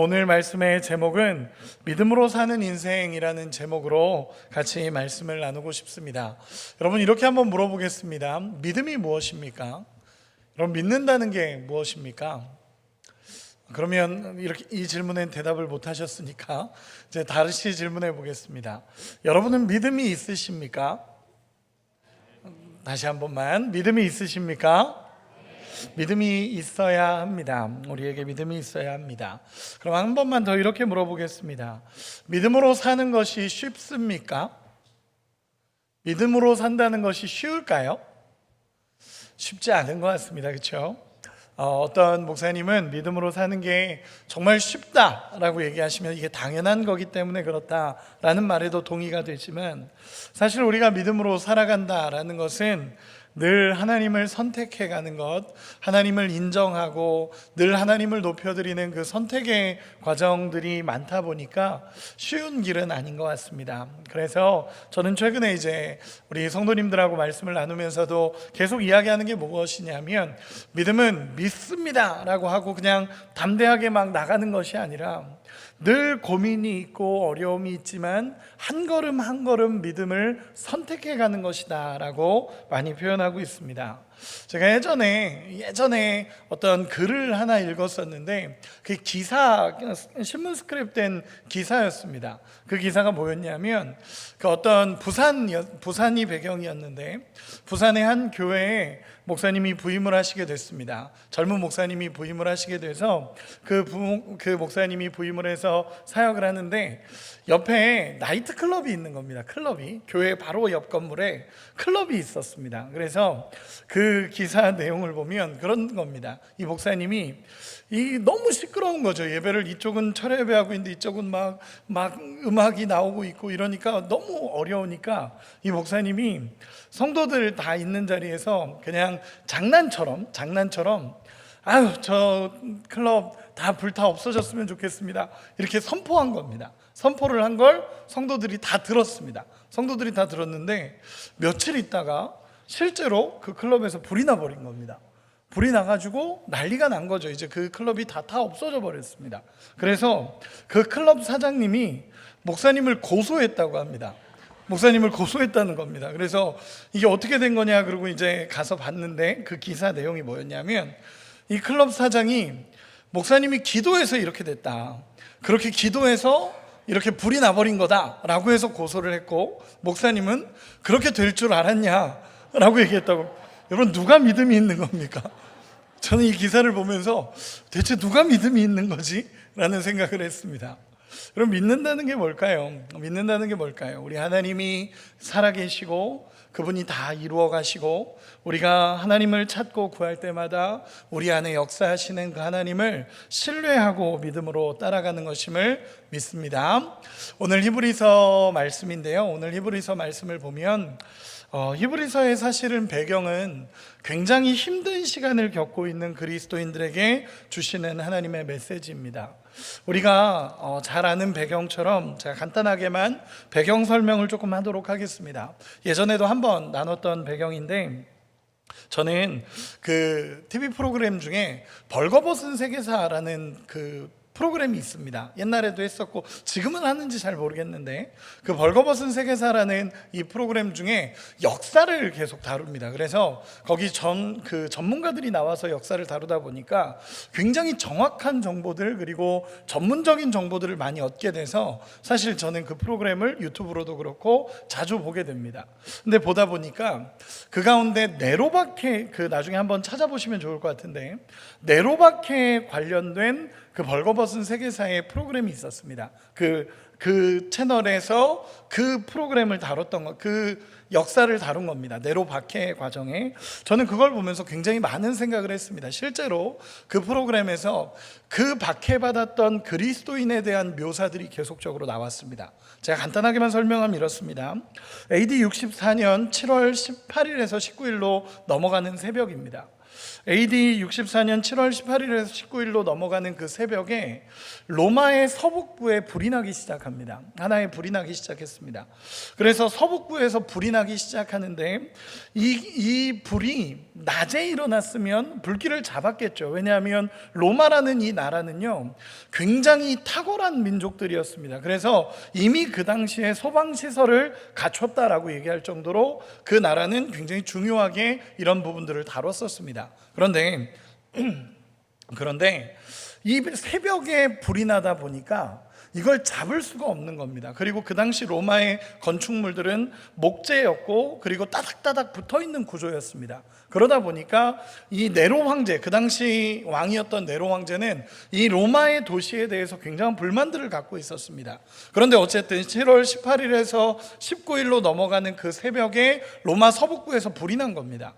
오늘 말씀의 제목은 믿음으로 사는 인생이라는 제목으로 같이 말씀을 나누고 싶습니다. 여러분, 이렇게 한번 물어보겠습니다. 믿음이 무엇입니까? 여러분, 믿는다는 게 무엇입니까? 그러면 이렇게 이 질문엔 대답을 못 하셨으니까 이제 다시 질문해 보겠습니다. 여러분은 믿음이 있으십니까? 다시 한 번만, 믿음이 있으십니까? 믿음이 있어야 합니다. 우리에게 믿음이 있어야 합니다. 그럼 한 번만 더 이렇게 물어보겠습니다. 믿음으로 사는 것이 쉽습니까? 믿음으로 산다는 것이 쉬울까요? 쉽지 않은 것 같습니다. 그렇죠? 어떤 목사님은 믿음으로 사는 게 정말 쉽다라고 얘기하시면 이게 당연한 거기 때문에 그렇다라는 말에도 동의가 되지만, 사실 우리가 믿음으로 살아간다라는 것은 늘 하나님을 선택해 가는 것, 하나님을 인정하고 늘 하나님을 높여드리는 그 선택의 과정들이 많다 보니까 쉬운 길은 아닌 것 같습니다. 그래서 저는 최근에 이제 우리 성도님들하고 말씀을 나누면서도 계속 이야기하는 게 무엇이냐면, 믿음은 믿습니다 라고 하고 그냥 담대하게 막 나가는 것이 아니라 늘 고민이 있고 어려움이 있지만 한 걸음 한 걸음 믿음을 선택해 가는 것이다 라고 많이 표현하고 있습니다. 제가 예전에 어떤 글을 하나 읽었었는데, 그 기사, 신문 스크랩된 기사였습니다. 그 기사가 뭐였냐면, 그 어떤 부산이 배경이었는데, 부산의 한 교회에 목사님이 부임을 하시게 됐습니다. 젊은 목사님이 부임을 하시게 돼서 그 목사님이 부임을 해서 사역을 하는데, 옆에 나이트 클럽이 있는 겁니다. 클럽이 교회 바로 옆 건물에 클럽이 있었습니다. 그래서 그 기사 내용을 보면 그런 겁니다. 이 목사님이 너무 시끄러운 거죠. 예배를 이쪽은 철야 예배하고 있는데 이쪽은 막 음악이 나오고 있고 이러니까 너무 어려우니까 이 목사님이 성도들 다 있는 자리에서 그냥 장난처럼 아유, 저 클럽 다 불타 없어졌으면 좋겠습니다, 이렇게 선포한 겁니다. 선포를 한 걸 성도들이 다 들었습니다. 성도들이 다 들었는데 며칠 있다가 실제로 그 클럽에서 불이 나버린 겁니다. 불이 나가지고 난리가 난 거죠. 이제 그 클럽이 다 없어져 버렸습니다. 그래서 그 클럽 사장님이 목사님을 고소했다고 합니다. 목사님을 고소했다는 겁니다. 그래서 이게 어떻게 된 거냐 그러고 이제 가서 봤는데, 그 기사 내용이 뭐였냐면, 이 클럽 사장이 목사님이 기도해서 이렇게 됐다, 그렇게 기도해서 이렇게 불이 나버린 거다라고 해서 고소를 했고, 목사님은 그렇게 될 줄 알았냐라고 얘기했다고. 여러분, 누가 믿음이 있는 겁니까? 저는 이 기사를 보면서 대체 누가 믿음이 있는 거지? 라는 생각을 했습니다. 그럼 믿는다는 게 뭘까요? 믿는다는 게 뭘까요? 우리 하나님이 살아계시고 그분이 다 이루어 가시고 우리가 하나님을 찾고 구할 때마다 우리 안에 역사하시는 그 하나님을 신뢰하고 믿음으로 따라가는 것임을 믿습니다. 오늘 히브리서 말씀인데요, 오늘 히브리서 말씀을 보면 히브리서의 사실은 배경은 굉장히 힘든 시간을 겪고 있는 그리스도인들에게 주시는 하나님의 메시지입니다. 우리가 잘 아는 배경처럼 제가 간단하게만 배경 설명을 조금 하도록 하겠습니다. 예전에도 한번 나눴던 배경인데, 저는 그 TV 프로그램 중에 벌거벗은 세계사라는 그 프로그램이 있습니다. 옛날에도 했었고 지금은 하는지 잘 모르겠는데, 그 벌거벗은 세계사라는 이 프로그램 중에 역사를 계속 다룹니다. 그래서 거기 그 전문가들이 나와서 역사를 다루다 보니까 굉장히 정확한 정보들, 그리고 전문적인 정보들을 많이 얻게 돼서 사실 저는 그 프로그램을 유튜브로도 그렇고 자주 보게 됩니다. 근데 보다 보니까 그 가운데 네로바케, 그 나중에 한번 찾아보시면 좋을 것 같은데, 네로바케에 관련된 그 벌거벗은 세계사의 프로그램이 있었습니다. 그 채널에서 그 프로그램을 다뤘던 것, 그 역사를 다룬 겁니다. 네로 박해 과정에. 저는 그걸 보면서 굉장히 많은 생각을 했습니다. 실제로 그 프로그램에서 그 박해받았던 그리스도인에 대한 묘사들이 계속적으로 나왔습니다. 제가 간단하게만 설명하면 이렇습니다. AD 64년 7월 18일에서 19일로 넘어가는 새벽입니다. AD 64년 7월 18일에서 19일로 넘어가는 그 새벽에 로마의 서북부에 불이 나기 시작합니다. 하나의 불이 나기 시작했습니다. 그래서 서북부에서 불이 나기 시작하는데 이 불이 낮에 일어났으면 불길을 잡았겠죠. 왜냐하면 로마라는 이 나라는요 굉장히 탁월한 민족들이었습니다. 그래서 이미 그 당시에 소방시설을 갖췄다라고 얘기할 정도로 그 나라는 굉장히 중요하게 이런 부분들을 다뤘었습니다. 그런데 이 새벽에 불이 나다 보니까 이걸 잡을 수가 없는 겁니다. 그리고 그 당시 로마의 건축물들은 목재였고 그리고 따닥따닥 붙어있는 구조였습니다. 그러다 보니까 이 네로 황제, 그 당시 왕이었던 네로 황제는 이 로마의 도시에 대해서 굉장한 불만들을 갖고 있었습니다. 그런데 어쨌든 7월 18일에서 19일로 넘어가는 그 새벽에 로마 서북부에서 불이 난 겁니다.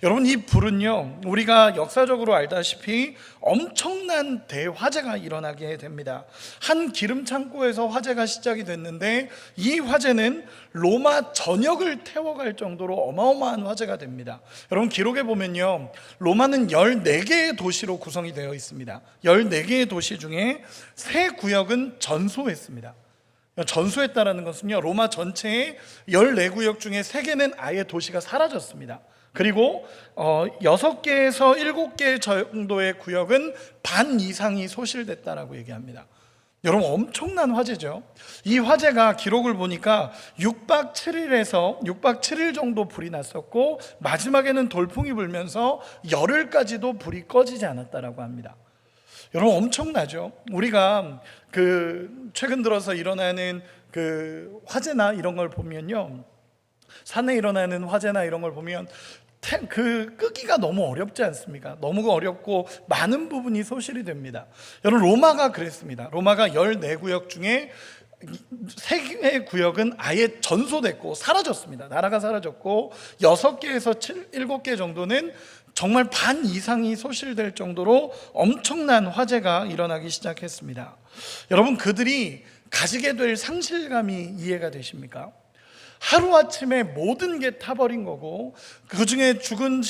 여러분, 이 불은요 우리가 역사적으로 알다시피 엄청난 대화재가 일어나게 됩니다. 한 기름 창고에서 화재가 시작이 됐는데 이 화재는 로마 전역을 태워갈 정도로 어마어마한 화재가 됩니다. 여러분, 기록에 보면요 로마는 14개의 도시로 구성이 되어 있습니다. 14개의 도시 중에 3구역은 전소했습니다. 전소했다는 것은요 로마 전체의 14구역 중에 3개는 아예 도시가 사라졌습니다. 그리고 6개에서 7개 정도의 구역은 반 이상이 소실됐다라고 얘기합니다. 여러분, 엄청난 화재죠. 이 화재가 기록을 보니까 6박 7일 정도 불이 났었고 마지막에는 돌풍이 불면서 열흘까지도 불이 꺼지지 않았다라고 합니다. 여러분, 엄청나죠. 우리가 최근 들어서 일어나는 화재나 이런 걸 보면요, 산에 일어나는 화재나 이런 걸 보면 끄기가 너무 어렵지 않습니까? 너무 어렵고 많은 부분이 소실이 됩니다. 여러분, 로마가 그랬습니다. 로마가 14구역 중에 3개의 구역은 아예 전소됐고 사라졌습니다. 나라가 사라졌고 6개에서 7개 정도는 정말 반 이상이 소실될 정도로 엄청난 화재가 일어나기 시작했습니다. 여러분, 그들이 가지게 될 상실감이 이해가 되십니까? 하루아침에 모든 게 타버린 거고 그 중에 죽은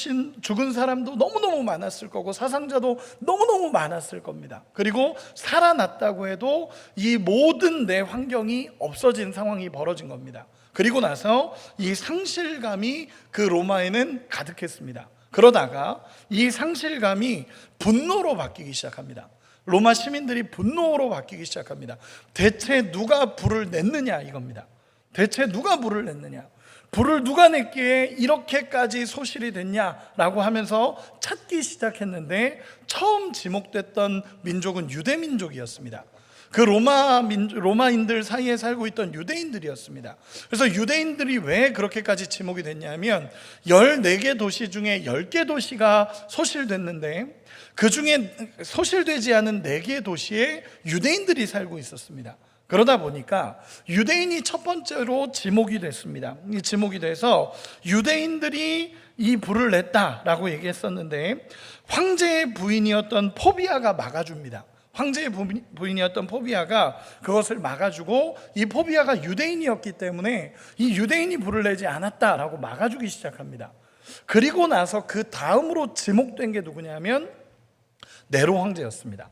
사람도 너무너무 많았을 거고 사상자도 너무너무 많았을 겁니다. 그리고 살아났다고 해도 이 모든 내 환경이 없어진 상황이 벌어진 겁니다. 그리고 나서 이 상실감이 그 로마에는 가득했습니다. 그러다가 이 상실감이 분노로 바뀌기 시작합니다. 로마 시민들이 분노로 바뀌기 시작합니다. 대체 누가 불을 냈느냐 이겁니다. 대체 누가 불을 냈느냐, 불을 누가 냈기에 이렇게까지 소실이 됐냐라고 하면서 찾기 시작했는데 처음 지목됐던 민족은 유대 민족이었습니다. 그 로마인들 사이에 살고 있던 유대인들이었습니다. 그래서 유대인들이 왜 그렇게까지 지목이 됐냐면 14개 도시 중에 10개 도시가 소실됐는데 그 중에 소실되지 않은 4개 도시에 유대인들이 살고 있었습니다. 그러다 보니까 유대인이 첫 번째로 지목이 됐습니다. 이 지목이 돼서 유대인들이 이 불을 냈다라고 얘기했었는데 황제의 부인이었던 포비아가 막아줍니다. 황제의 부인이었던 포비아가 그것을 막아주고 이 포비아가 유대인이었기 때문에 이 유대인이 불을 내지 않았다라고 막아주기 시작합니다. 그리고 나서 그 다음으로 지목된 게 누구냐면 네로 황제였습니다.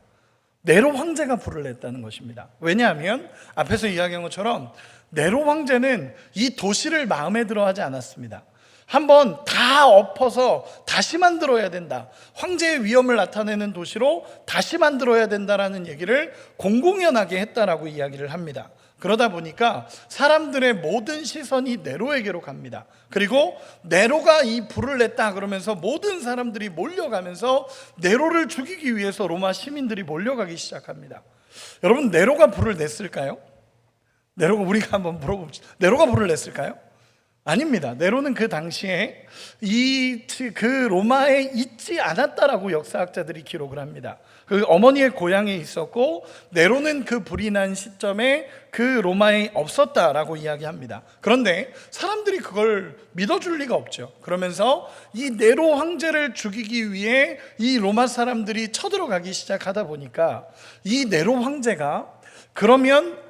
네로 황제가 불을 냈다는 것입니다. 왜냐하면 앞에서 이야기한 것처럼 네로 황제는 이 도시를 마음에 들어 하지 않았습니다. 한번 다 엎어서 다시 만들어야 된다, 황제의 위엄을 나타내는 도시로 다시 만들어야 된다라는 얘기를 공공연하게 했다라고 이야기를 합니다. 그러다 보니까 사람들의 모든 시선이 네로에게로 갑니다. 그리고 네로가 이 불을 냈다 그러면서 모든 사람들이 몰려가면서 네로를 죽이기 위해서 로마 시민들이 몰려가기 시작합니다. 여러분, 네로가 불을 냈을까요? 우리가 한번 물어봅시다. 네로가 불을 냈을까요? 아닙니다. 네로는 그 당시에 그 로마에 있지 않았다라고 역사학자들이 기록을 합니다. 그 어머니의 고향에 있었고 네로는 그 불이 난 시점에 그 로마에 없었다라고 이야기합니다. 그런데 사람들이 그걸 믿어줄 리가 없죠. 그러면서 이 네로 황제를 죽이기 위해 이 로마 사람들이 쳐들어가기 시작하다 보니까 이 네로 황제가 그러면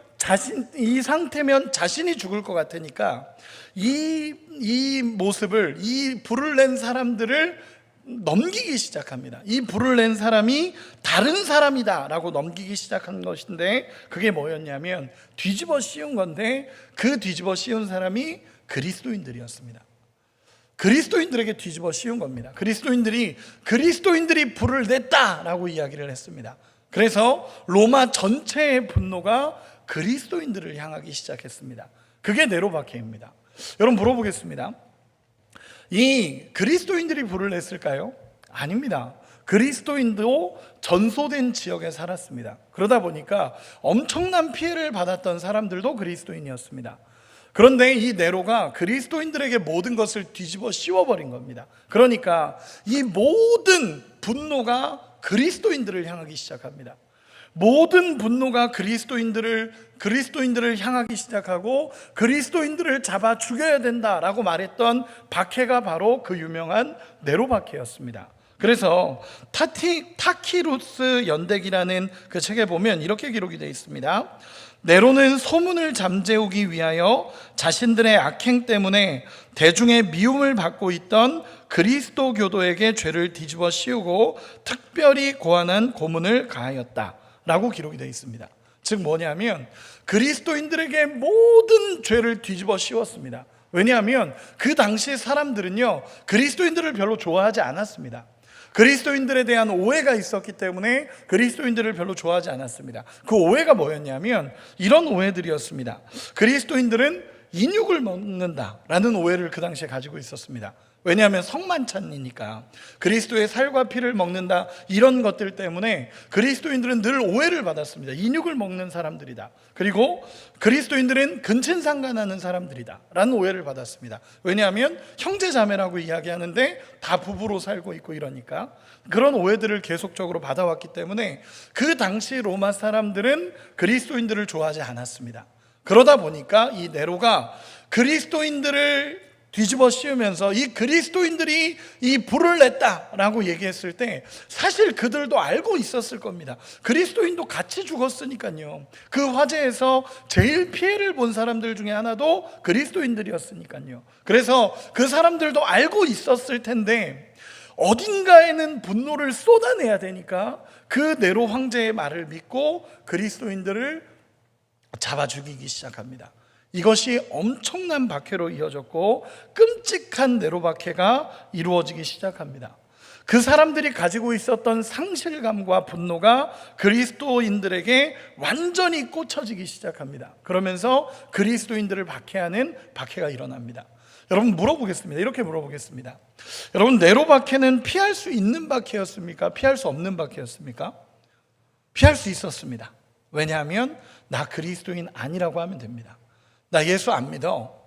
이 상태면 자신이 죽을 것 같으니까 이 모습을, 이 불을 낸 사람들을 넘기기 시작합니다. 이 불을 낸 사람이 다른 사람이다 라고 넘기기 시작한 것인데, 그게 뭐였냐면 뒤집어 씌운 건데, 그 뒤집어 씌운 사람이 그리스도인들이었습니다. 그리스도인들에게 뒤집어 씌운 겁니다. 그리스도인들이 불을 냈다라고 이야기를 했습니다. 그래서 로마 전체의 분노가 그리스도인들을 향하기 시작했습니다. 그게 네로박해입니다. 여러분 물어보겠습니다. 이 그리스도인들이 불을 냈을까요? 아닙니다. 그리스도인도 전소된 지역에 살았습니다. 그러다 보니까 엄청난 피해를 받았던 사람들도 그리스도인이었습니다. 그런데 이 네로가 그리스도인들에게 모든 것을 뒤집어 씌워버린 겁니다. 그러니까 이 모든 분노가 그리스도인들을 향하기 시작합니다. 모든 분노가 그리스도인들을 향하기 시작하고, 그리스도인들을 잡아 죽여야 된다라고 말했던 박해가 바로 그 유명한 네로 박해였습니다. 그래서 타키루스 연대기라는 그 책에 보면 이렇게 기록이 되어 있습니다. 네로는 소문을 잠재우기 위하여 자신들의 악행 때문에 대중의 미움을 받고 있던 그리스도 교도에게 죄를 뒤집어 씌우고 특별히 고안한 고문을 가하였다 라고 기록이 되어 있습니다. 즉 뭐냐면 그리스도인들에게 모든 죄를 뒤집어 씌웠습니다. 왜냐하면 그 당시 사람들은요, 그리스도인들을 별로 좋아하지 않았습니다. 그리스도인들에 대한 오해가 있었기 때문에 그리스도인들을 별로 좋아하지 않았습니다. 그 오해가 뭐였냐면 이런 오해들이었습니다. 그리스도인들은 인육을 먹는다라는 오해를 그 당시에 가지고 있었습니다. 왜냐하면 성만찬이니까 그리스도의 살과 피를 먹는다, 이런 것들 때문에 그리스도인들은 늘 오해를 받았습니다. 인육을 먹는 사람들이다. 그리고 그리스도인들은 근친상간하는 사람들이다 라는 오해를 받았습니다. 왜냐하면 형제자매라고 이야기하는데 다 부부로 살고 있고 이러니까 그런 오해들을 계속적으로 받아왔기 때문에 그 당시 로마 사람들은 그리스도인들을 좋아하지 않았습니다. 그러다 보니까 이 네로가 그리스도인들을 뒤집어 씌우면서 이 그리스도인들이 이 불을 냈다라고 얘기했을 때 사실 그들도 알고 있었을 겁니다. 그리스도인도 같이 죽었으니까요. 그 화재에서 제일 피해를 본 사람들 중에 하나도 그리스도인들이었으니까요. 그래서 그 사람들도 알고 있었을 텐데 어딘가에는 분노를 쏟아내야 되니까 그 네로 황제의 말을 믿고 그리스도인들을 잡아 죽이기 시작합니다. 이것이 엄청난 박해로 이어졌고 끔찍한 네로 박해가 이루어지기 시작합니다. 그 사람들이 가지고 있었던 상실감과 분노가 그리스도인들에게 완전히 꽂혀지기 시작합니다. 그러면서 그리스도인들을 박해하는 박해가 일어납니다. 여러분 물어보겠습니다. 이렇게 물어보겠습니다. 여러분, 네로 박해는 피할 수 있는 박해였습니까? 피할 수 없는 박해였습니까? 피할 수 있었습니다. 왜냐하면 나 그리스도인 아니라고 하면 됩니다. 나 예수 안 믿어,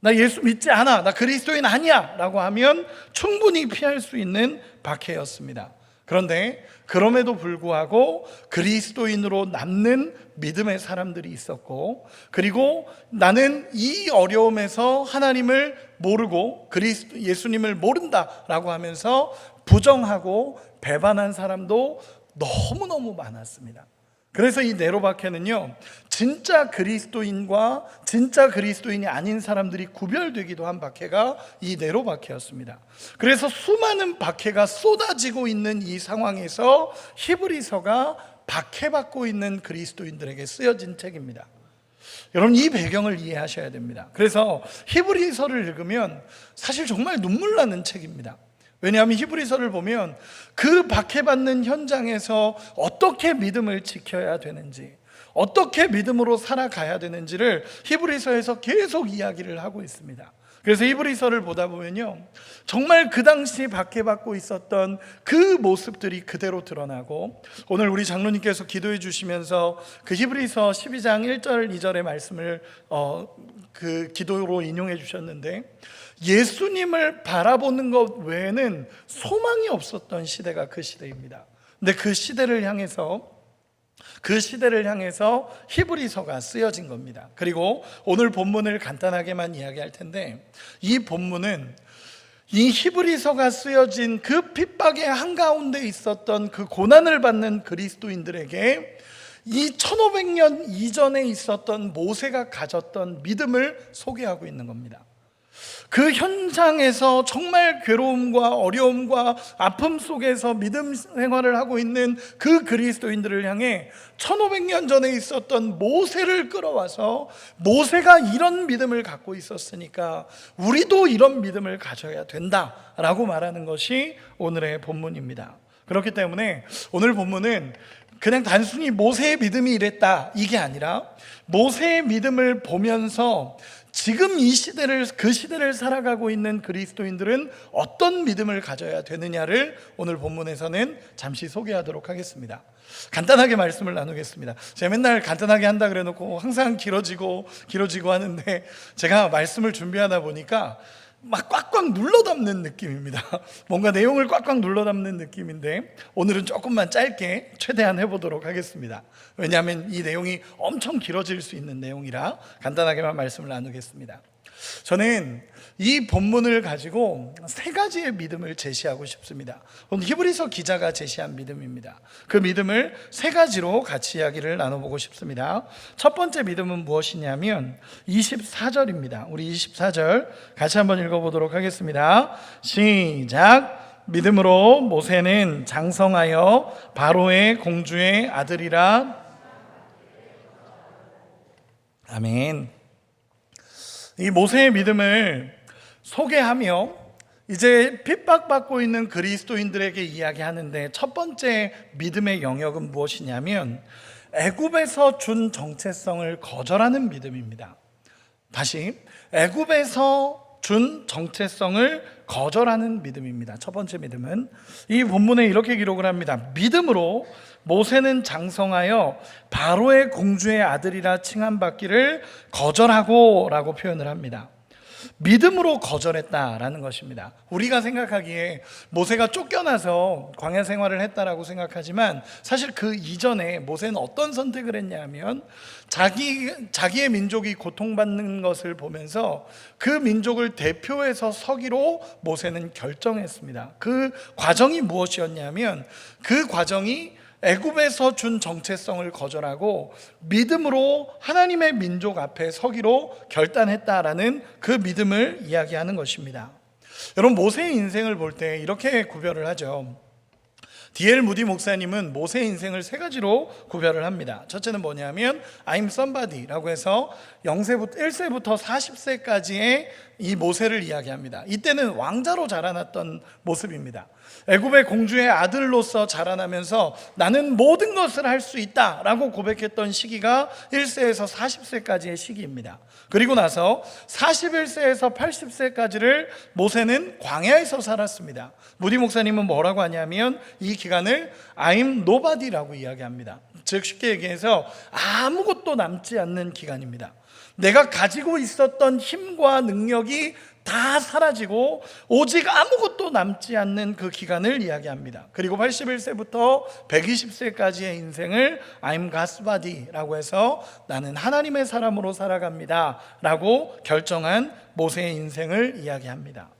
나 예수 믿지 않아, 나 그리스도인 아니야 라고 하면 충분히 피할 수 있는 박해였습니다. 그런데 그럼에도 불구하고 그리스도인으로 남는 믿음의 사람들이 있었고, 그리고 나는 이 어려움에서 하나님을 모르고 예수님을 모른다라고 하면서 부정하고 배반한 사람도 너무너무 많았습니다. 그래서 이 네로 박해는요, 진짜 그리스도인과 진짜 그리스도인이 아닌 사람들이 구별되기도 한 박해가 이 네로 박해였습니다. 그래서 수많은 박해가 쏟아지고 있는 이 상황에서 히브리서가 박해받고 있는 그리스도인들에게 쓰여진 책입니다. 여러분, 이 배경을 이해하셔야 됩니다. 그래서 히브리서를 읽으면 사실 정말 눈물 나는 책입니다. 왜냐하면 히브리서를 보면 그 박해받는 현장에서 어떻게 믿음을 지켜야 되는지, 어떻게 믿음으로 살아가야 되는지를 히브리서에서 계속 이야기를 하고 있습니다. 그래서 히브리서를 보다 보면요, 정말 그 당시 박해받고 있었던 그 모습들이 그대로 드러나고, 오늘 우리 장로님께서 기도해 주시면서 그 히브리서 12장 1절 2절의 말씀을 그 기도로 인용해 주셨는데, 예수님을 바라보는 것 외에는 소망이 없었던 시대가 그 시대입니다. 근데 그 시대를 향해서 히브리서가 쓰여진 겁니다. 그리고 오늘 본문을 간단하게만 이야기할 텐데, 이 본문은 이 히브리서가 쓰여진 그 핍박의 한가운데 있었던 그 고난을 받는 그리스도인들에게 이 1500년 이전에 있었던 모세가 가졌던 믿음을 소개하고 있는 겁니다. 그 현장에서 정말 괴로움과 어려움과 아픔 속에서 믿음 생활을 하고 있는 그 그리스도인들을 향해 1500년 전에 있었던 모세를 끌어와서 모세가 이런 믿음을 갖고 있었으니까 우리도 이런 믿음을 가져야 된다라고 말하는 것이 오늘의 본문입니다. 그렇기 때문에 오늘 본문은 그냥 단순히 모세의 믿음이 이랬다 이게 아니라 모세의 믿음을 보면서 지금 이 시대를, 그 시대를 살아가고 있는 그리스도인들은 어떤 믿음을 가져야 되느냐를 오늘 본문에서는 잠시 소개하도록 하겠습니다. 간단하게 말씀을 나누겠습니다. 제가 맨날 간단하게 한다 그래 놓고 항상 길어지고 하는데 제가 말씀을 준비하다 보니까 막 꽉꽉 눌러 담는 느낌입니다. 뭔가 내용을 꽉꽉 눌러 담는 느낌인데 오늘은 조금만 짧게 최대한 해보도록 하겠습니다. 왜냐하면 이 내용이 엄청 길어질 수 있는 내용이라 간단하게만 말씀을 나누겠습니다. 저는 이 본문을 가지고 세 가지의 믿음을 제시하고 싶습니다. 오늘 히브리서 기자가 제시한 믿음입니다. 그 믿음을 세 가지로 같이 이야기를 나눠보고 싶습니다. 첫 번째 믿음은 무엇이냐면 24절입니다. 우리 24절 같이 한번 읽어보도록 하겠습니다. 시작. 믿음으로 모세는 장성하여 바로의 공주의 아들이라. 아멘. 이 모세의 믿음을 소개하며 이제 핍박받고 있는 그리스도인들에게 이야기하는데 첫 번째 믿음의 영역은 무엇이냐면 애굽에서 준 정체성을 거절하는 믿음입니다. 다시 애굽에서 준 정체성을 거절하는 믿음입니다. 첫 번째 믿음은 이 본문에 이렇게 기록을 합니다. 믿음으로 모세는 장성하여 바로의 공주의 아들이라 칭함받기를 거절하고 라고 표현을 합니다. 믿음으로 거절했다라는 것입니다. 우리가 생각하기에 모세가 쫓겨나서 광야 생활을 했다라고 생각하지만 사실 그 이전에 모세는 어떤 선택을 했냐면 자기의 민족이 고통받는 것을 보면서 그 민족을 대표해서 서기로 모세는 결정했습니다. 그 과정이 무엇이었냐면 그 과정이 애굽에서 준 정체성을 거절하고 믿음으로 하나님의 민족 앞에 서기로 결단했다라는 그 믿음을 이야기하는 것입니다. 여러분, 모세의 인생을 볼 때 이렇게 구별을 하죠. D.L. 무디 목사님은 모세의 인생을 세 가지로 구별을 합니다. 첫째는 뭐냐면 I'm somebody라고 해서 1세부터 40세까지의 이 모세를 이야기합니다. 이때는 왕자로 자라났던 모습입니다. 애굽의 공주의 아들로서 자라나면서 나는 모든 것을 할 수 있다라고 고백했던 시기가 1세에서 40세까지의 시기입니다. 그리고 나서 41세에서 80세까지를 모세는 광야에서 살았습니다. 무디 목사님은 뭐라고 하냐면 이 기간을 I'm nobody라고 이야기합니다. 즉 쉽게 얘기해서 아무것도 남지 않는 기간입니다. 내가 가지고 있었던 힘과 능력이 다 사라지고 오직 아무것도 남지 않는 그 기간을 이야기합니다. 그리고 81세부터 120세까지의 인생을 I'm God's body라고 해서 나는 하나님의 사람으로 살아갑니다 라고 결정한 모세의 인생을 이야기합니다.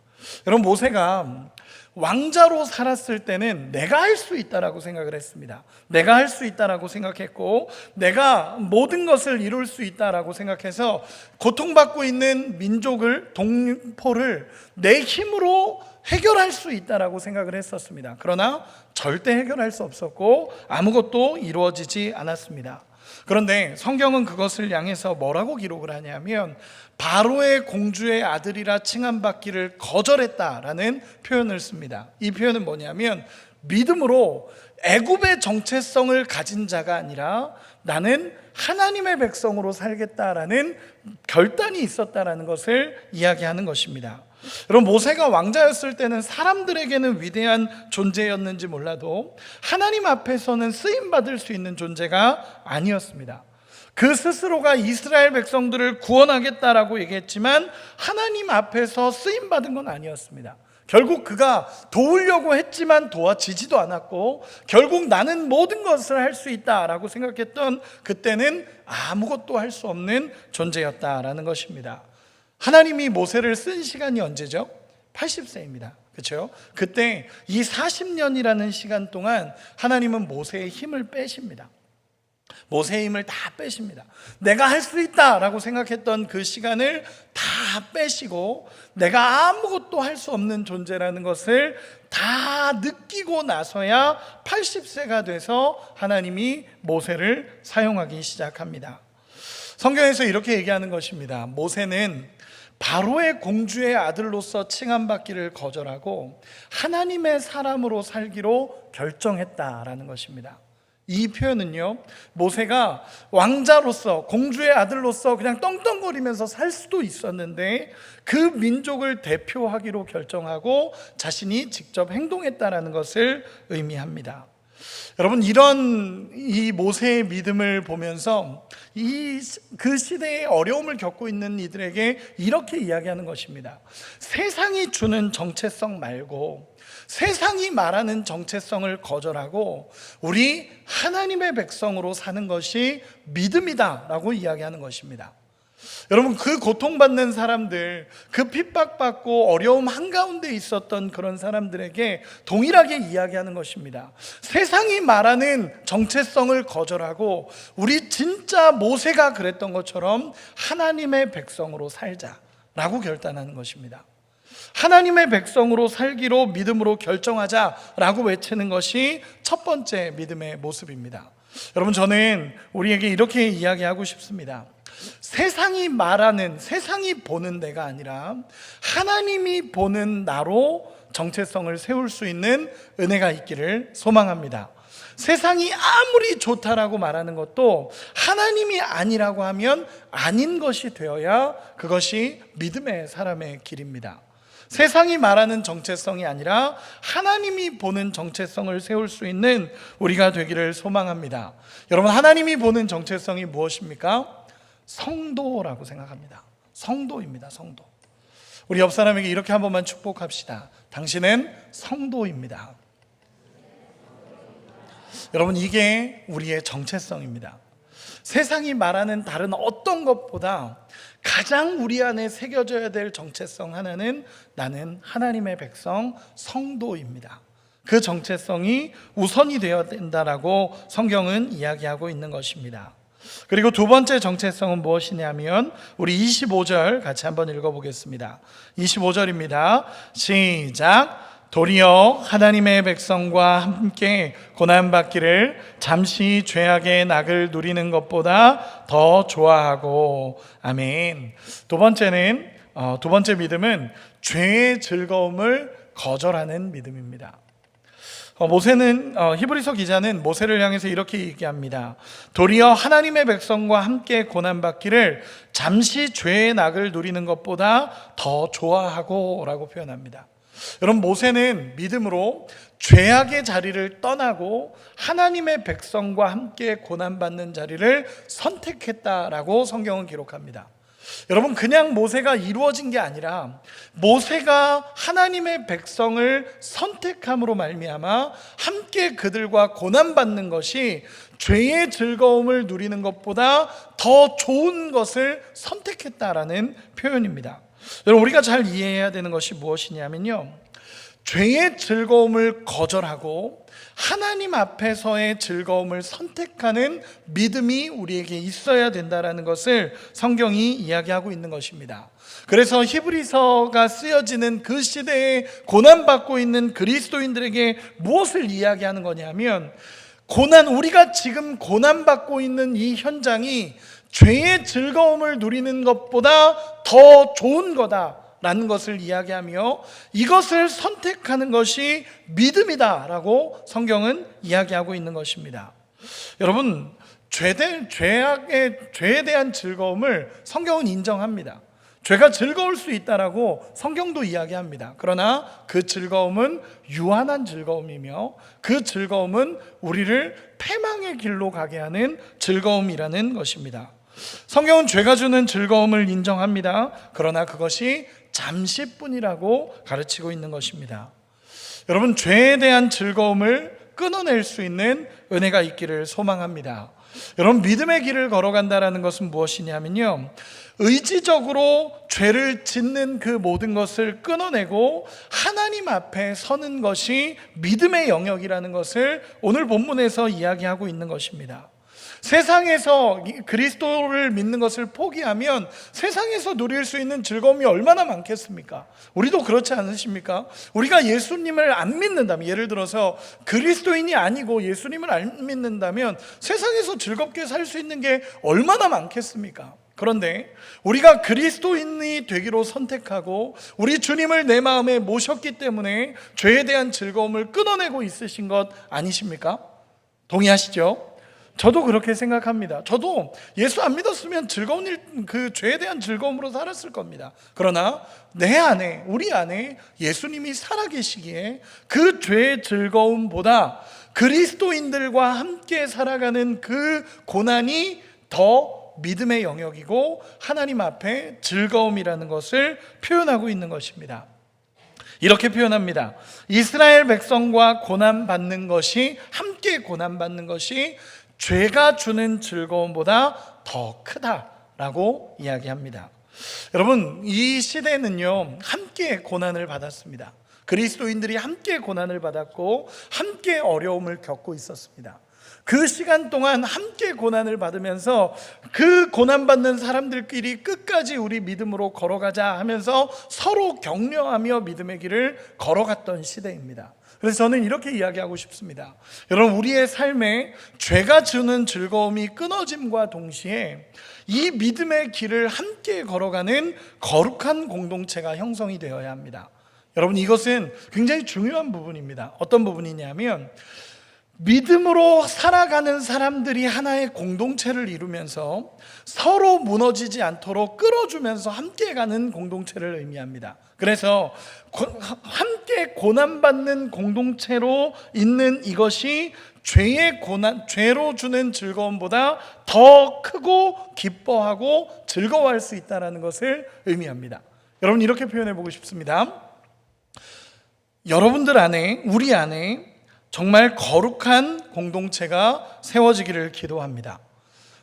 여러분, 모세가 왕자로 살았을 때는 내가 할 수 있다라고 생각을 했습니다. 내가 할 수 있다라고 생각했고 내가 모든 것을 이룰 수 있다라고 생각해서 고통받고 있는 민족을, 동포를 내 힘으로 해결할 수 있다라고 생각을 했었습니다. 그러나 절대 해결할 수 없었고 아무것도 이루어지지 않았습니다. 그런데 성경은 그것을 향해서 뭐라고 기록을 하냐면 바로의 공주의 아들이라 칭함받기를 거절했다라는 표현을 씁니다. 이 표현은 뭐냐면 믿음으로 애굽의 정체성을 가진 자가 아니라 나는 하나님의 백성으로 살겠다라는 결단이 있었다라는 것을 이야기하는 것입니다. 여러분, 모세가 왕자였을 때는 사람들에게는 위대한 존재였는지 몰라도 하나님 앞에서는 쓰임받을 수 있는 존재가 아니었습니다. 그 스스로가 이스라엘 백성들을 구원하겠다라고 얘기했지만 하나님 앞에서 쓰임받은 건 아니었습니다. 결국 그가 도우려고 했지만 도와지지도 않았고 결국 나는 모든 것을 할 수 있다라고 생각했던 그때는 아무것도 할 수 없는 존재였다라는 것입니다. 하나님이 모세를 쓴 시간이 언제죠? 80세입니다. 그렇죠? 그때 이 40년이라는 시간 동안 하나님은 모세의 힘을 빼십니다. 모세의 힘을 다 빼십니다. 내가 할 수 있다라고 생각했던 그 시간을 다 빼시고 내가 아무것도 할 수 없는 존재라는 것을 다 느끼고 나서야 80세가 돼서 하나님이 모세를 사용하기 시작합니다. 성경에서 이렇게 얘기하는 것입니다. 모세는 바로의 공주의 아들로서 칭함받기를 거절하고 하나님의 사람으로 살기로 결정했다라는 것입니다. 이 표현은요, 모세가 왕자로서 공주의 아들로서 그냥 떵떵거리면서 살 수도 있었는데 그 민족을 대표하기로 결정하고 자신이 직접 행동했다라는 것을 의미합니다. 여러분, 이 모세의 믿음을 보면서 그 시대에 어려움을 겪고 있는 이들에게 이렇게 이야기하는 것입니다. 세상이 주는 정체성 말고 세상이 말하는 정체성을 거절하고 우리 하나님의 백성으로 사는 것이 믿음이다라고 이야기하는 것입니다. 여러분, 그 고통받는 사람들, 그 핍박받고 어려움 한가운데 있었던 그런 사람들에게 동일하게 이야기하는 것입니다. 세상이 말하는 정체성을 거절하고 우리 진짜 모세가 그랬던 것처럼 하나님의 백성으로 살자라고 결단하는 것입니다. 하나님의 백성으로 살기로 믿음으로 결정하자라고 외치는 것이 첫 번째 믿음의 모습입니다. 여러분, 저는 우리에게 이렇게 이야기하고 싶습니다. 세상이 말하는, 세상이 보는 내가 아니라 하나님이 보는 나로 정체성을 세울 수 있는 은혜가 있기를 소망합니다. 세상이 아무리 좋다라고 말하는 것도 하나님이 아니라고 하면 아닌 것이 되어야 그것이 믿음의 사람의 길입니다. 세상이 말하는 정체성이 아니라 하나님이 보는 정체성을 세울 수 있는 우리가 되기를 소망합니다. 여러분, 하나님이 보는 정체성이 무엇입니까? 성도라고 생각합니다. 성도입니다. 성도. 우리 옆 사람에게 이렇게 한 번만 축복합시다. 당신은 성도입니다. 여러분, 이게 우리의 정체성입니다. 세상이 말하는 다른 어떤 것보다 가장 우리 안에 새겨져야 될 정체성 하나는 나는 하나님의 백성 성도입니다. 그 정체성이 우선이 되어야 된다라고 성경은 이야기하고 있는 것입니다. 그리고 두 번째 정체성은 무엇이냐면 우리 25절 같이 한번 읽어보겠습니다. 25절입니다. 시작. 도리어 하나님의 백성과 함께 고난받기를 잠시 죄악의 낙을 누리는 것보다 더 좋아하고. 아멘. 두 번째 믿음은 죄의 즐거움을 거절하는 믿음입니다. 히브리서 기자는 모세를 향해서 이렇게 얘기합니다. 도리어 하나님의 백성과 함께 고난받기를 잠시 죄의 낙을 누리는 것보다 더 좋아하고 라고 표현합니다. 여러분, 모세는 믿음으로 죄악의 자리를 떠나고 하나님의 백성과 함께 고난받는 자리를 선택했다라고 성경은 기록합니다. 여러분, 그냥 모세가 이루어진 게 아니라 모세가 하나님의 백성을 선택함으로 말미암아 함께 그들과 고난받는 것이 죄의 즐거움을 누리는 것보다 더 좋은 것을 선택했다라는 표현입니다. 여러분, 우리가 잘 이해해야 되는 것이 무엇이냐면요, 죄의 즐거움을 거절하고 하나님 앞에서의 즐거움을 선택하는 믿음이 우리에게 있어야 된다는 것을 성경이 이야기하고 있는 것입니다. 그래서 히브리서가 쓰여지는 그 시대에 고난받고 있는 그리스도인들에게 무엇을 이야기하는 거냐면, 우리가 지금 고난받고 있는 이 현장이 죄의 즐거움을 누리는 것보다 더 좋은 거다라는 것을 이야기하며 이것을 선택하는 것이 믿음이다라고 성경은 이야기하고 있는 것입니다. 여러분, 죄에 대한 즐거움을 성경은 인정합니다. 죄가 즐거울 수 있다라고 성경도 이야기합니다. 그러나 그 즐거움은 유한한 즐거움이며 그 즐거움은 우리를 패망의 길로 가게 하는 즐거움이라는 것입니다. 성경은 죄가 주는 즐거움을 인정합니다. 그러나 그것이 잠시뿐이라고 가르치고 있는 것입니다. 여러분, 죄에 대한 즐거움을 끊어낼 수 있는 은혜가 있기를 소망합니다. 여러분, 믿음의 길을 걸어간다는 것은 무엇이냐면요, 의지적으로 죄를 짓는 그 모든 것을 끊어내고 하나님 앞에 서는 것이 믿음의 영역이라는 것을 오늘 본문에서 이야기하고 있는 것입니다. 세상에서 그리스도를 믿는 것을 포기하면 세상에서 누릴 수 있는 즐거움이 얼마나 많겠습니까? 우리도 그렇지 않으십니까? 우리가 예수님을 안 믿는다면, 예를 들어서 그리스도인이 아니고 예수님을 안 믿는다면 세상에서 즐겁게 살 수 있는 게 얼마나 많겠습니까? 그런데 우리가 그리스도인이 되기로 선택하고 우리 주님을 내 마음에 모셨기 때문에 죄에 대한 즐거움을 끊어내고 있으신 것 아니십니까? 동의하시죠? 저도 그렇게 생각합니다. 저도 예수 안 믿었으면 즐거운 일, 그 죄에 대한 즐거움으로 살았을 겁니다. 그러나 내 안에, 우리 안에 예수님이 살아계시기에 그 죄의 즐거움보다 그리스도인들과 함께 살아가는 그 고난이 더 믿음의 영역이고 하나님 앞에 즐거움이라는 것을 표현하고 있는 것입니다. 이렇게 표현합니다. 이스라엘 백성과 고난받는 것이, 함께 고난받는 것이 죄가 주는 즐거움보다 더 크다라고 이야기합니다. 여러분, 이 시대는요, 함께 고난을 받았습니다. 그리스도인들이 함께 고난을 받았고 함께 어려움을 겪고 있었습니다. 그 시간 동안 함께 고난을 받으면서 그 고난받는 사람들끼리 끝까지 우리 믿음으로 걸어가자 하면서 서로 격려하며 믿음의 길을 걸어갔던 시대입니다. 그래서 저는 이렇게 이야기하고 싶습니다. 여러분, 우리의 삶에 죄가 주는 즐거움이 끊어짐과 동시에 이 믿음의 길을 함께 걸어가는 거룩한 공동체가 형성이 되어야 합니다. 여러분, 이것은 굉장히 중요한 부분입니다. 어떤 부분이냐면 믿음으로 살아가는 사람들이 하나의 공동체를 이루면서 서로 무너지지 않도록 끌어주면서 함께 가는 공동체를 의미합니다. 그래서 함께 고난받는 공동체로 있는 이것이 죄로 주는 즐거움보다 더 크고 기뻐하고 즐거워할 수 있다는 것을 의미합니다. 여러분, 이렇게 표현해 보고 싶습니다. 여러분들 안에, 우리 안에 정말 거룩한 공동체가 세워지기를 기도합니다.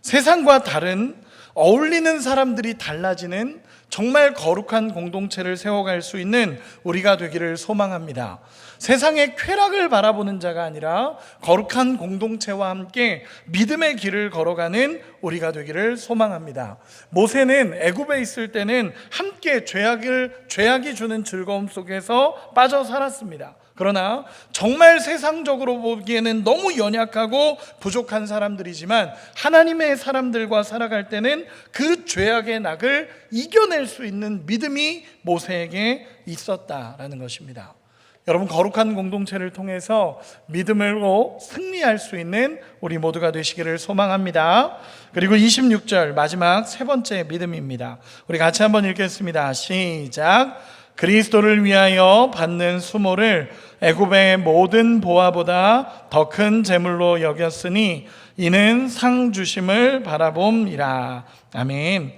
세상과 다른 어울리는 사람들이 달라지는 정말 거룩한 공동체를 세워갈 수 있는 우리가 되기를 소망합니다. 세상의 쾌락을 바라보는 자가 아니라 거룩한 공동체와 함께 믿음의 길을 걸어가는 우리가 되기를 소망합니다. 모세는 애굽에 있을 때는 함께 죄악이 주는 즐거움 속에서 빠져 살았습니다. 그러나 정말 세상적으로 보기에는 너무 연약하고 부족한 사람들이지만 하나님의 사람들과 살아갈 때는 그 죄악의 낙을 이겨낼 수 있는 믿음이 모세에게 있었다라는 것입니다. 여러분, 거룩한 공동체를 통해서 믿음으로 승리할 수 있는 우리 모두가 되시기를 소망합니다. 그리고 26절 마지막 세 번째 믿음입니다. 우리 같이 한번 읽겠습니다. 시작. 그리스도를 위하여 받는 수모를 애굽의 모든 보화보다 더 큰 재물로 여겼으니 이는 상 주심을 바라봄이라. 아멘.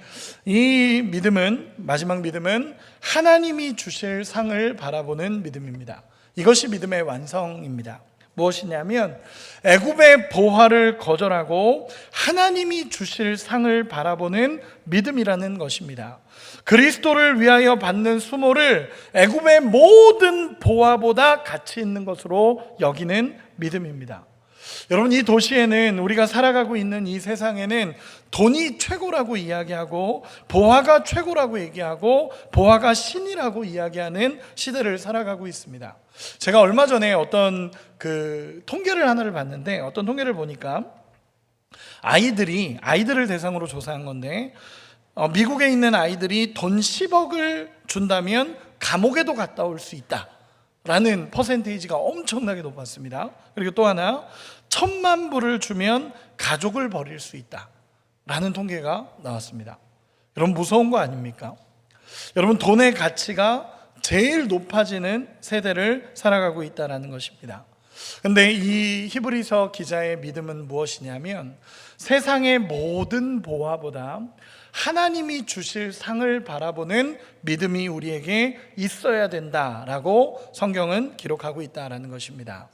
이 믿음은, 마지막 믿음은 하나님이 주실 상을 바라보는 믿음입니다. 이것이 믿음의 완성입니다. 무엇이냐면 애굽의 보화를 거절하고 하나님이 주실 상을 바라보는 믿음이라는 것입니다. 그리스도를 위하여 받는 수모를 애굽의 모든 보화보다 가치 있는 것으로 여기는 믿음입니다. 여러분, 이 도시에는, 우리가 살아가고 있는 이 세상에는 돈이 최고라고 이야기하고 보화가 최고라고 얘기하고 보화가 신이라고 이야기하는 시대를 살아가고 있습니다. 제가 얼마 전에 어떤 통계를 하나를 봤는데, 어떤 통계를 보니까 아이들을 대상으로 조사한 건데, 미국에 있는 아이들이 돈 10억을 준다면 감옥에도 갔다 올 수 있다라는 퍼센테이지가 엄청나게 높았습니다. 그리고 또 하나, 1,000만 불을 주면 가족을 버릴 수 있다라는 통계가 나왔습니다. 여러분, 무서운 거 아닙니까? 여러분, 돈의 가치가 제일 높아지는 세대를 살아가고 있다는 것입니다. 그런데 이 히브리서 기자의 믿음은 무엇이냐면 세상의 모든 보화보다 하나님이 주실 상을 바라보는 믿음이 우리에게 있어야 된다라고 성경은 기록하고 있다는 것입니다.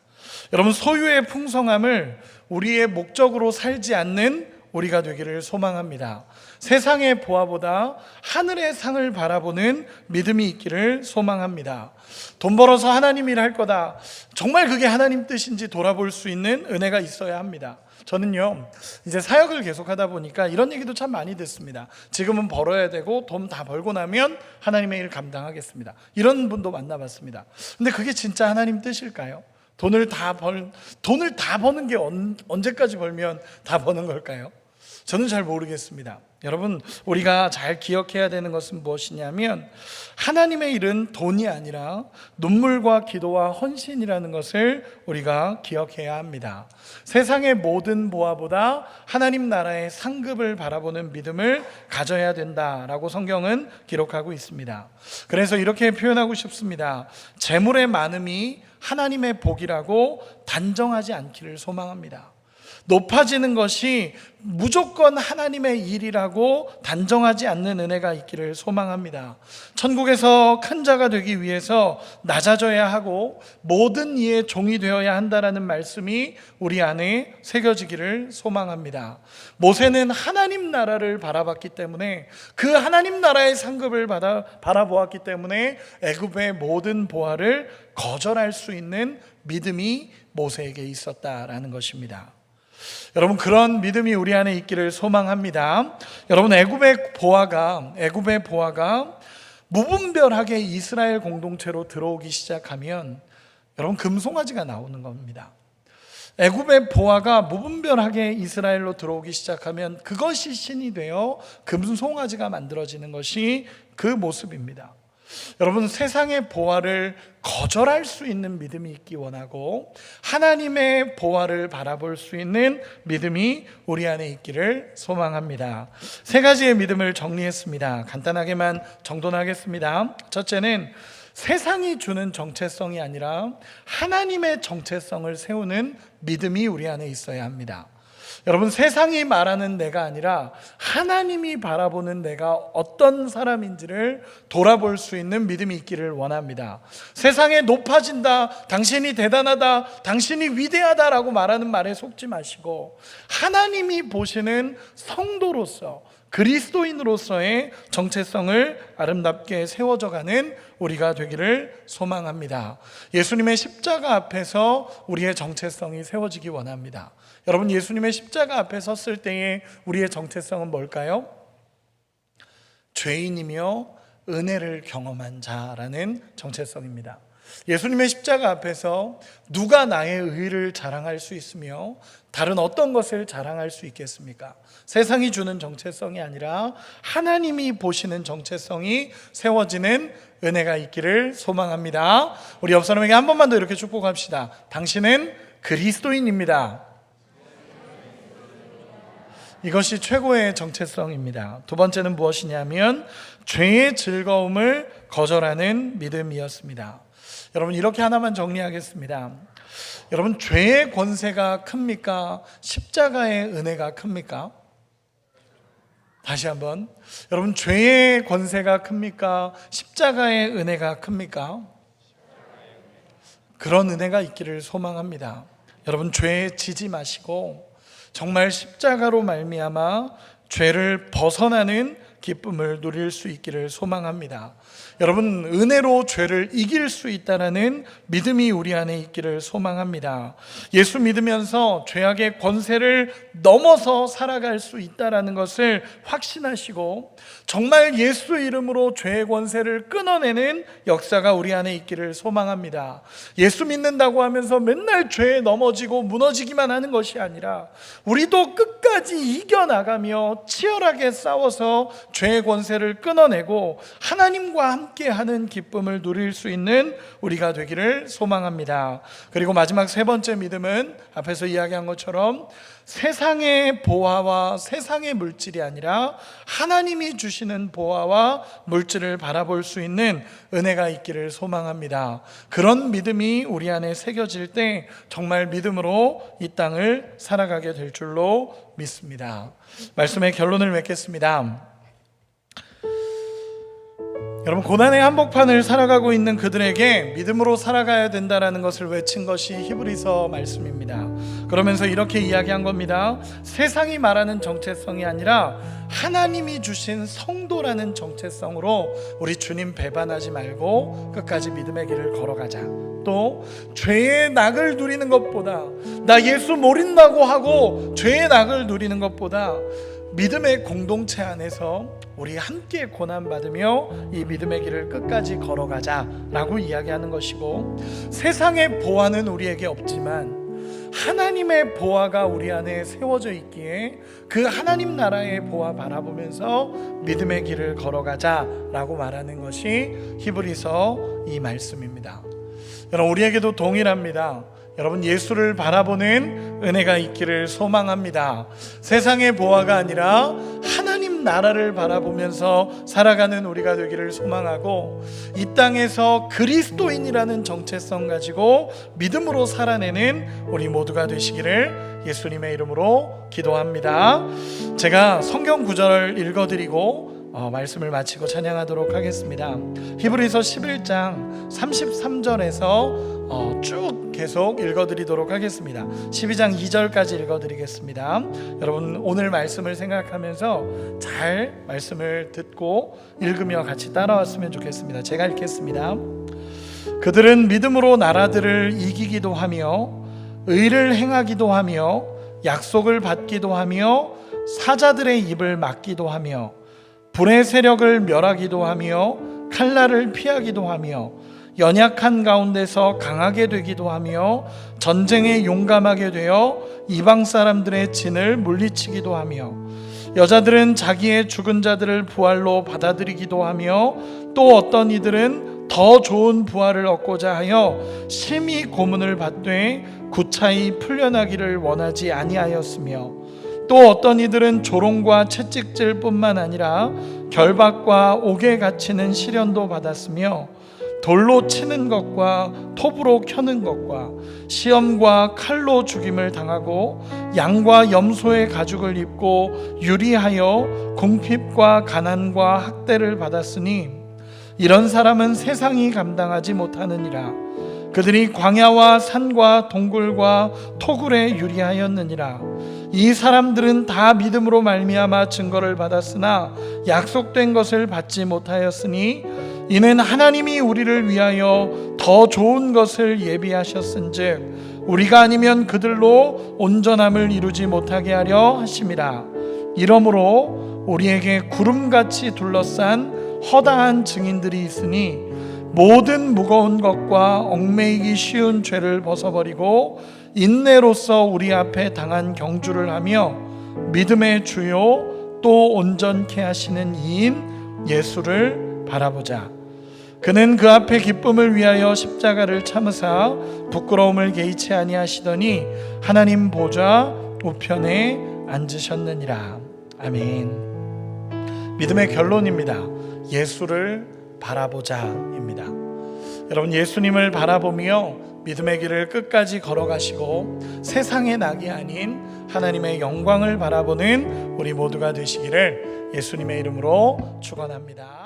여러분, 소유의 풍성함을 우리의 목적으로 살지 않는 우리가 되기를 소망합니다. 세상의 보화보다 하늘의 상을 바라보는 믿음이 있기를 소망합니다. 돈 벌어서 하나님 일할 거다, 정말 그게 하나님 뜻인지 돌아볼 수 있는 은혜가 있어야 합니다. 저는요, 이제 사역을 계속하다 보니까 이런 얘기도 참 많이 듣습니다. 지금은 벌어야 되고 돈 다 벌고 나면 하나님의 일 감당하겠습니다. 이런 분도 만나봤습니다. 근데 그게 진짜 하나님 뜻일까요? 돈을 다 버는 게 언제까지 벌면 다 버는 걸까요? 저는 잘 모르겠습니다. 여러분, 우리가 잘 기억해야 되는 것은 무엇이냐면 하나님의 일은 돈이 아니라 눈물과 기도와 헌신이라는 것을 우리가 기억해야 합니다. 세상의 모든 보화보다 하나님 나라의 상급을 바라보는 믿음을 가져야 된다라고 성경은 기록하고 있습니다. 그래서 이렇게 표현하고 싶습니다. 재물의 많음이 하나님의 복이라고 단정하지 않기를 소망합니다. 높아지는 것이 무조건 하나님의 일이라고 단정하지 않는 은혜가 있기를 소망합니다. 천국에서 큰 자가 되기 위해서 낮아져야 하고 모든 이의 종이 되어야 한다라는 말씀이 우리 안에 새겨지기를 소망합니다. 모세는 하나님 나라를 바라봤기 때문에 그 하나님 나라의 상급을 바라보았기 때문에 애굽의 모든 보화를 거절할 수 있는 믿음이 모세에게 있었다라는 것입니다. 여러분, 그런 믿음이 우리 안에 있기를 소망합니다. 여러분, 애굽의 보화가 무분별하게 이스라엘 공동체로 들어오기 시작하면 여러분, 금송아지가 나오는 겁니다. 애굽의 보화가 무분별하게 이스라엘로 들어오기 시작하면 그것이 신이 되어 금송아지가 만들어지는 것이 그 모습입니다. 여러분, 세상의 보화를 거절할 수 있는 믿음이 있기 원하고 하나님의 보화를 바라볼 수 있는 믿음이 우리 안에 있기를 소망합니다. 세 가지의 믿음을 정리했습니다. 간단하게만 정돈하겠습니다. 첫째는 세상이 주는 정체성이 아니라 하나님의 정체성을 세우는 믿음이 우리 안에 있어야 합니다. 여러분, 세상이 말하는 내가 아니라 하나님이 바라보는 내가 어떤 사람인지를 돌아볼 수 있는 믿음이 있기를 원합니다. 세상에 높아진다, 당신이 대단하다, 당신이 위대하다라고 말하는 말에 속지 마시고 하나님이 보시는 성도로서, 그리스도인으로서의 정체성을 아름답게 세워져가는 우리가 되기를 소망합니다. 예수님의 십자가 앞에서 우리의 정체성이 세워지기 원합니다. 여러분, 예수님의 십자가 앞에 섰을 때의 우리의 정체성은 뭘까요? 죄인이며 은혜를 경험한 자라는 정체성입니다. 예수님의 십자가 앞에서 누가 나의 의를 자랑할 수 있으며 다른 어떤 것을 자랑할 수 있겠습니까? 세상이 주는 정체성이 아니라 하나님이 보시는 정체성이 세워지는 은혜가 있기를 소망합니다. 우리 옆 사람에게 한 번만 더 이렇게 축복합시다. 당신은 그리스도인입니다. 이것이 최고의 정체성입니다. 두 번째는 무엇이냐면 죄의 즐거움을 거절하는 믿음이었습니다. 여러분, 이렇게 하나만 정리하겠습니다. 여러분, 죄의 권세가 큽니까? 십자가의 은혜가 큽니까? 다시 한번, 여러분, 죄의 권세가 큽니까? 십자가의 은혜가 큽니까? 그런 은혜가 있기를 소망합니다. 여러분, 죄에 지지 마시고 정말 십자가로 말미암아 죄를 벗어나는 기쁨을 누릴 수 있기를 소망합니다. 여러분, 은혜로 죄를 이길 수 있다는 믿음이 우리 안에 있기를 소망합니다. 예수 믿으면서 죄악의 권세를 넘어서 살아갈 수 있다는 것을 확신하시고 정말 예수 이름으로 죄의 권세를 끊어내는 역사가 우리 안에 있기를 소망합니다. 예수 믿는다고 하면서 맨날 죄에 넘어지고 무너지기만 하는 것이 아니라 우리도 끝까지 이겨나가며 치열하게 싸워서 죄의 권세를 끊어내고 하나님과 함께하는 기쁨을 누릴 수 있는 우리가 되기를 소망합니다. 그리고 마지막 세 번째 믿음은 앞에서 이야기한 것처럼 세상의 보화와 세상의 물질이 아니라 하나님이 주시는 보화와 물질을 바라볼 수 있는 은혜가 있기를 소망합니다. 그런 믿음이 우리 안에 새겨질 때 정말 믿음으로 이 땅을 살아가게 될 줄로 믿습니다. 말씀의 결론을 맺겠습니다. 여러분, 고난의 한복판을 살아가고 있는 그들에게 믿음으로 살아가야 된다는 것을 외친 것이 히브리서 말씀입니다. 그러면서 이렇게 이야기한 겁니다. 세상이 말하는 정체성이 아니라 하나님이 주신 성도라는 정체성으로 우리 주님 배반하지 말고 끝까지 믿음의 길을 걸어가자. 또 죄의 낙을 누리는 것보다, 나 예수 모른다고 하고 죄의 낙을 누리는 것보다 믿음의 공동체 안에서 우리 함께 고난받으며 이 믿음의 길을 끝까지 걸어가자라고 이야기하는 것이고, 세상의 보화는 우리에게 없지만 하나님의 보화가 우리 안에 세워져 있기에 그 하나님 나라의 보화 바라보면서 믿음의 길을 걸어가자라고 말하는 것이 히브리서 이 말씀입니다. 여러분, 우리에게도 동일합니다. 여러분, 예수를 바라보는 은혜가 있기를 소망합니다. 세상의 보화가 아니라 하나님 나라를 바라보면서 살아가는 우리가 되기를 소망하고, 이 땅에서 그리스도인이라는 정체성 가지고 믿음으로 살아내는 우리 모두가 되시기를 예수님의 이름으로 기도합니다. 제가 성경 구절을 읽어드리고 말씀을 마치고 찬양하도록 하겠습니다. 히브리서 11장 33절에서 쭉 계속 읽어드리도록 하겠습니다. 12장 2절까지 읽어드리겠습니다. 여러분, 오늘 말씀을 생각하면서 잘 말씀을 듣고 읽으며 같이 따라왔으면 좋겠습니다. 제가 읽겠습니다. 그들은 믿음으로 나라들을 이기기도 하며 의를 행하기도 하며 약속을 받기도 하며 사자들의 입을 막기도 하며 불의 세력을 멸하기도 하며 칼날을 피하기도 하며 연약한 가운데서 강하게 되기도 하며 전쟁에 용감하게 되어 이방 사람들의 진을 물리치기도 하며 여자들은 자기의 죽은 자들을 부활로 받아들이기도 하며 또 어떤 이들은 더 좋은 부활을 얻고자 하여 심히 고문을 받되 구차히 풀려나기를 원하지 아니하였으며 또 어떤 이들은 조롱과 채찍질 뿐만 아니라 결박과 옥에 갇히는 시련도 받았으며 돌로 치는 것과 톱으로 켜는 것과 시험과 칼로 죽임을 당하고 양과 염소의 가죽을 입고 유리하여 궁핍과 가난과 학대를 받았으니 이런 사람은 세상이 감당하지 못하느니라. 그들이 광야와 산과 동굴과 토굴에 유리하였느니라. 이 사람들은 다 믿음으로 말미암아 증거를 받았으나 약속된 것을 받지 못하였으니 이는 하나님이 우리를 위하여 더 좋은 것을 예비하셨은즉 우리가 아니면 그들로 온전함을 이루지 못하게 하려 하심이라. 이러므로 우리에게 구름같이 둘러싼 허다한 증인들이 있으니 모든 무거운 것과 얽매이기 쉬운 죄를 벗어버리고 인내로서 우리 앞에 당한 경주를 하며 믿음의 주요 또 온전케 하시는 이인 예수를 바라보자. 그는 그 앞에 기쁨을 위하여 십자가를 참으사 부끄러움을 개의치 아니하시더니 하나님 보좌 우편에 앉으셨느니라. 아멘. 믿음의 결론입니다. 예수를 바라보자입니다. 여러분, 예수님을 바라보며 믿음의 길을 끝까지 걸어가시고 세상의 낙이 아닌 하나님의 영광을 바라보는 우리 모두가 되시기를 예수님의 이름으로 축원합니다.